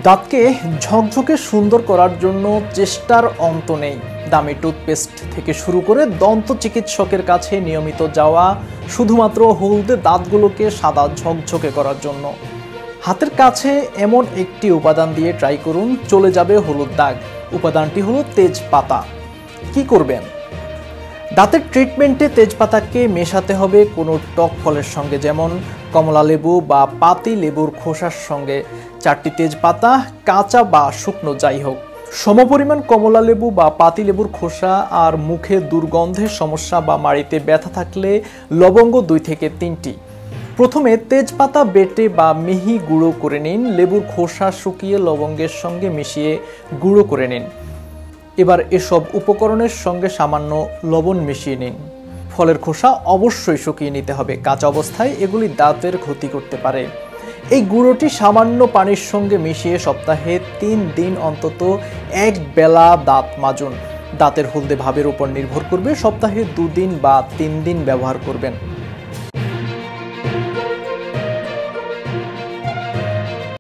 দাঁতকে ঝকঝকে সুন্দর করার জন্য চেষ্টার অন্ত নেই। দামি টুথপেস্ট থেকে শুরু করে দন্ত চিকিৎসকের কাছে নিয়মিত যাওয়া, শুধুমাত্র হলদে দাঁতগুলোকে সাদা ঝকঝকে করার জন্য। হাতের কাছে এমন একটি উপাদান দিয়ে ট্রাই করুন, চলে যাবে হলুদ দাগ। উপাদানটি হলো তেজপাতা। কি করবেন? দাঁতের ট্রিটমেন্টে তেজপাতাকে মেশাতে হবে কোনো টক ফলের সঙ্গে, যেমন কমলা লেবু বা পাতি লেবুর খোসার সঙ্গে। 4টি তেজপাতা, কাঁচা বা শুকনো যাই হোক। সমপরিমাণ কমলা লেবু বা পাতি লেবুর খোসা আর মুখে দুর্গন্ধের সমস্যা বা মাড়িতে ব্যথা থাকলে লবঙ্গ 2 থেকে 3টি। প্রথমে তেজপাতা বেটে বা মিহি গুঁড়ো করে নিন। লেবুর খোসা শুকিয়ে লবঙ্গের সঙ্গে মিশিয়ে গুঁড়ো করে নিন। এবার এসব উপকরণের সঙ্গে সামান্য লবণ মিশিয়ে নিন। ফলের খোসা অবশ্যই শুকিয়ে নিতে হবে। কাঁচা অবস্থায় এগুলি দাঁতের ক্ষতি করতে পারে। এই গুঁড়োটি সামান্য পানির সঙ্গে মিশিয়ে সপ্তাহে 3 দিন অন্তত 1 বেলা দাঁত মাজুন। দাঁতের হলদে ভাবের উপর নির্ভর করবে, সপ্তাহে 2 দিন বা 3 দিন ব্যবহার করবেন।